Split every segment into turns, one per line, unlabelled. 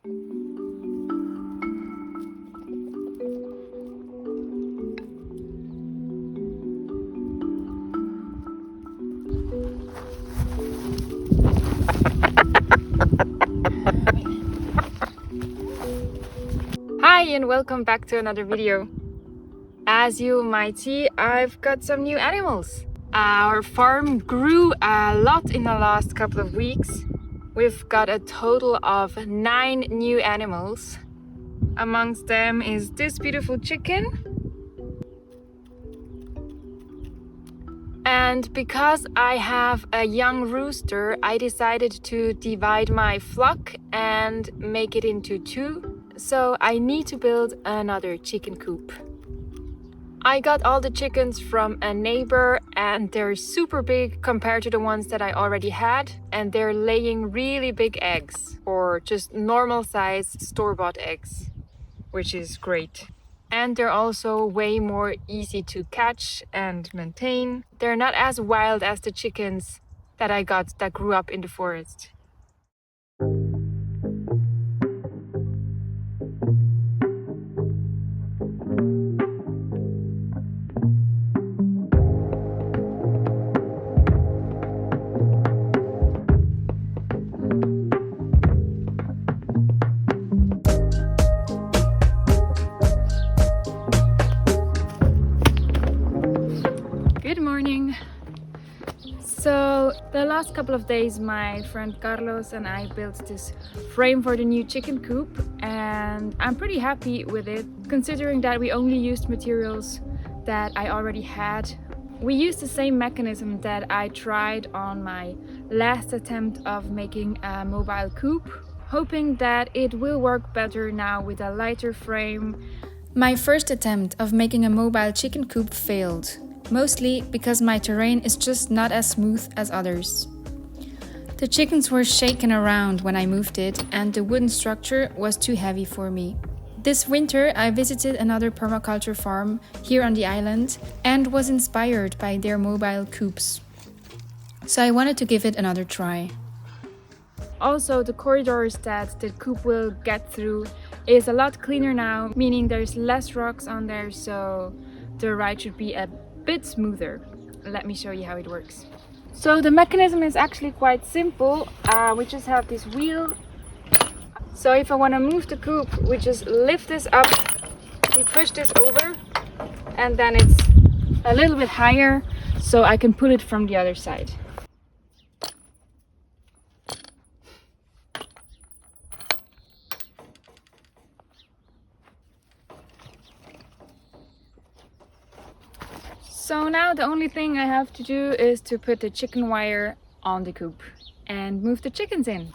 Hi and welcome back to another video. As you might see, I've got some new animals. Our farm grew a lot in the last couple of weeks. We've got a total of 9 new animals. Amongst them is this beautiful chicken. And because I have a young rooster, I decided to divide my flock and make it into 2. So I need to build another chicken coop. I got all the chickens from a neighbor and they're super big compared to the ones that I already had, and they're laying really big eggs, or just normal sized store-bought eggs, which is great. And they're also way more easy to catch and maintain. They're not as wild as the chickens that I got that grew up in the forest. Good morning. So the last couple of days my friend Carlos and I built this frame for the new chicken coop, and I'm pretty happy with it considering that we only used materials that I already had. We used the same mechanism that I tried on my last attempt of making a mobile coop, hoping that it will work better now with a lighter frame. My first attempt of making a mobile chicken coop failed, mostly because my terrain is just not as smooth as others. The chickens were shaken around when I moved it, and the wooden structure was too heavy for me. This winter I visited another permaculture farm here on the island and was inspired by their mobile coops. So I wanted to give it another try. Also, the corridors that the coop will get through is a lot cleaner now, meaning there's less rocks on there, so the ride should be a bit smoother. Let me show you how it works. So the mechanism is actually quite simple. We just have this wheel. So if I want to move the coop, we just lift this up, we push this over, and then it's a little bit higher so I can pull it from the other side. So now the only thing I have to do is to put the chicken wire on the coop and move the chickens in.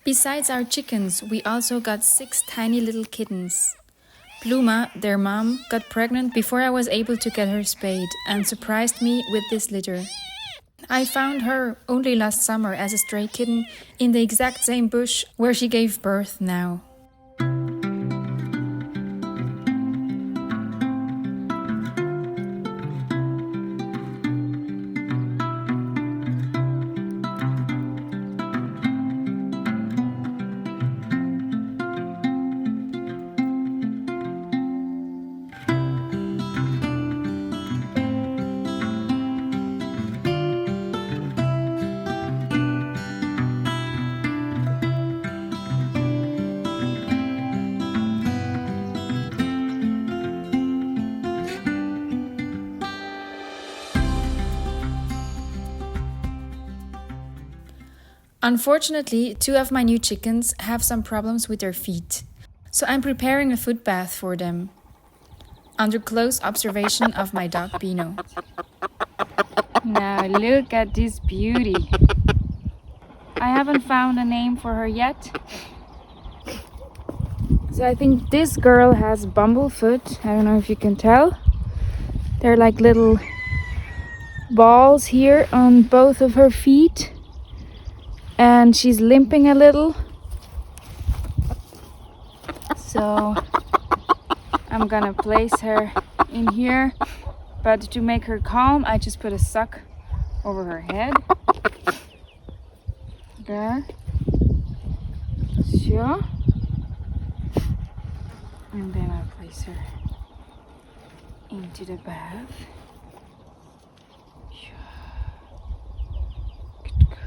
Besides our chickens, we also got 6 tiny little kittens. Pluma, their mom, got pregnant before I was able to get her spayed and surprised me with this litter. I found her only last summer as a stray kitten in the exact same bush where she gave birth now. Unfortunately, 2 of my new chickens have some problems with their feet. So I'm preparing a foot bath for them, under close observation of my dog Pino. Now look at this beauty. I haven't found a name for her yet. So I think this girl has bumblefoot. I don't know if you can tell. They're like little balls here on both of her feet. And she's limping a little. So I'm gonna place her in here. But to make her calm, I just put a sock over her head. There. So. And then I place her into the bath. Good girl.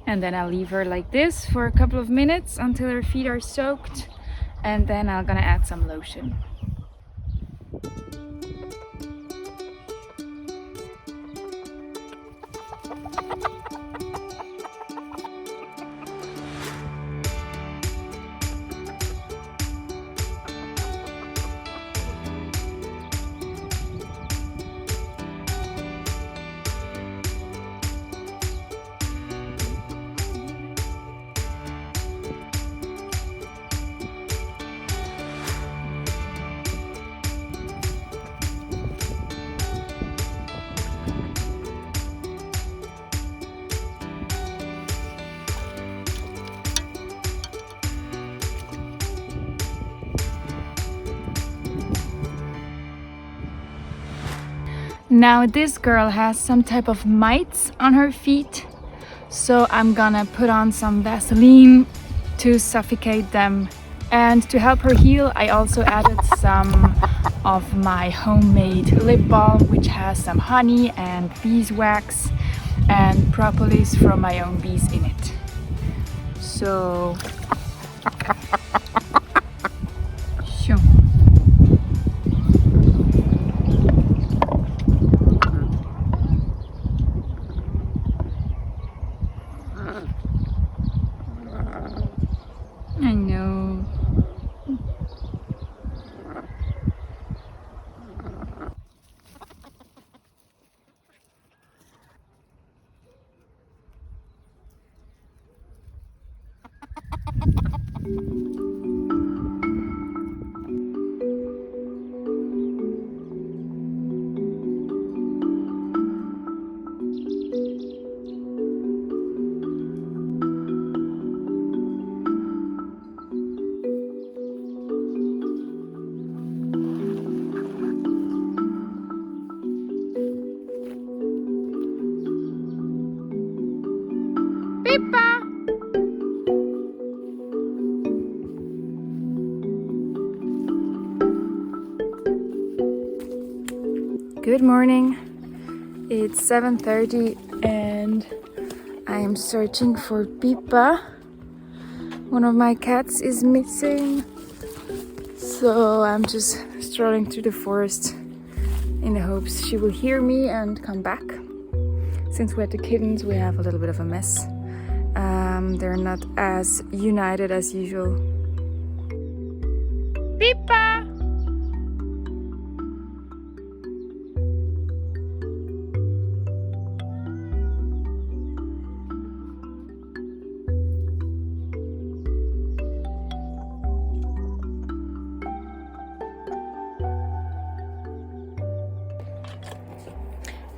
And then I'll leave her like this for a couple of minutes until her feet are soaked, and then I'm gonna add some lotion. Now this girl has some type of mites on her feet, so I'm gonna put on some Vaseline to suffocate them. And to help her heal, I also added some of my homemade lip balm, which has some honey and beeswax and propolis from my own bees in it. So, sure. I know. Pippa! Good morning. It's 7:30 and I am searching for Pippa. One of my cats is missing. So I'm just strolling through the forest in the hopes she will hear me and come back. Since we had the kittens, we have a little bit of a mess. They're not as united as usual. Pippa!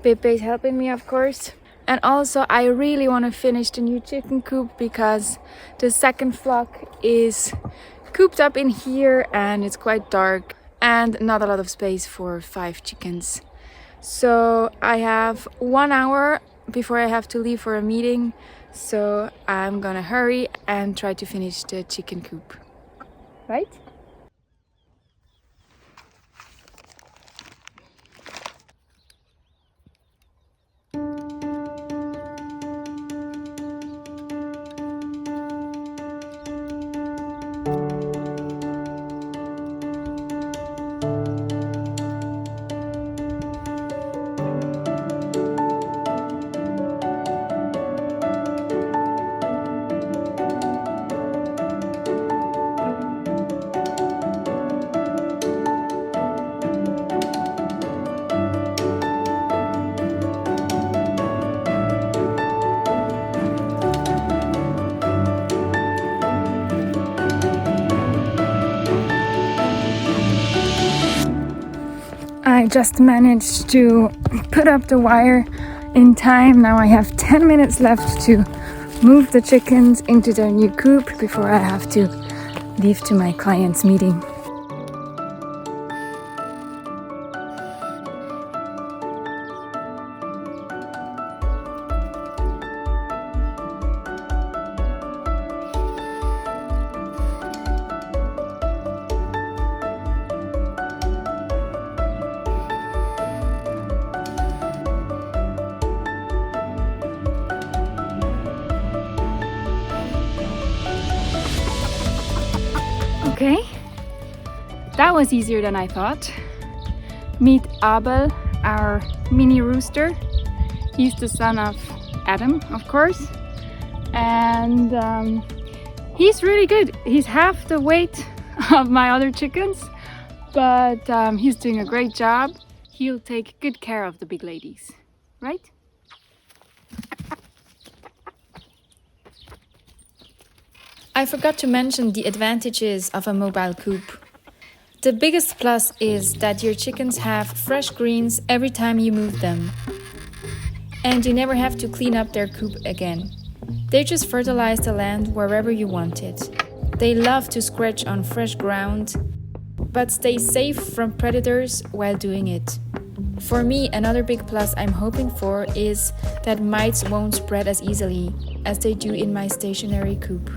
Pepe is helping me, of course. And also I really want to finish the new chicken coop because the second flock is cooped up in here and it's quite dark and not a lot of space for 5 chickens. So I have 1 hour before I have to leave for a meeting. So I'm gonna hurry and try to finish the chicken coop. Right? I just managed to put up the wire in time. Now I have 10 minutes left to move the chickens into their new coop before I have to leave to my client's meeting. Okay, that was easier than I thought. Meet Abel, our mini rooster. He's the son of Adam, of course, and he's really good. He's half the weight of my other chickens, but he's doing a great job. He'll take good care of the big ladies, right? I forgot to mention the advantages of a mobile coop. The biggest plus is that your chickens have fresh greens every time you move them. And you never have to clean up their coop again. They just fertilize the land wherever you want it. They love to scratch on fresh ground, but stay safe from predators while doing it. For me, another big plus I'm hoping for is that mites won't spread as easily as they do in my stationary coop.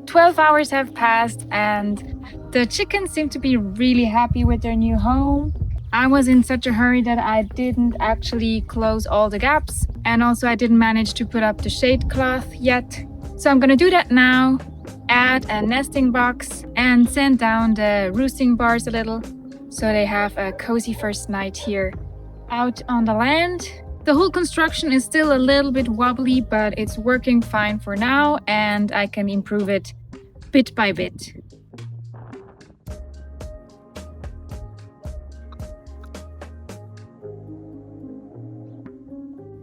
"12 hours have passed and the chickens seem to be really happy with their new home. I was in such a hurry that I didn't actually close all the gaps, and also I didn't manage to put up the shade cloth yet. So I'm gonna do that now, add a nesting box and sand down the roosting bars a little so they have a cozy first night here out on the land. The whole construction is still a little bit wobbly, but it's working fine for now and I can improve it bit by bit.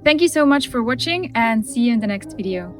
Thank you so much for watching and see you in the next video.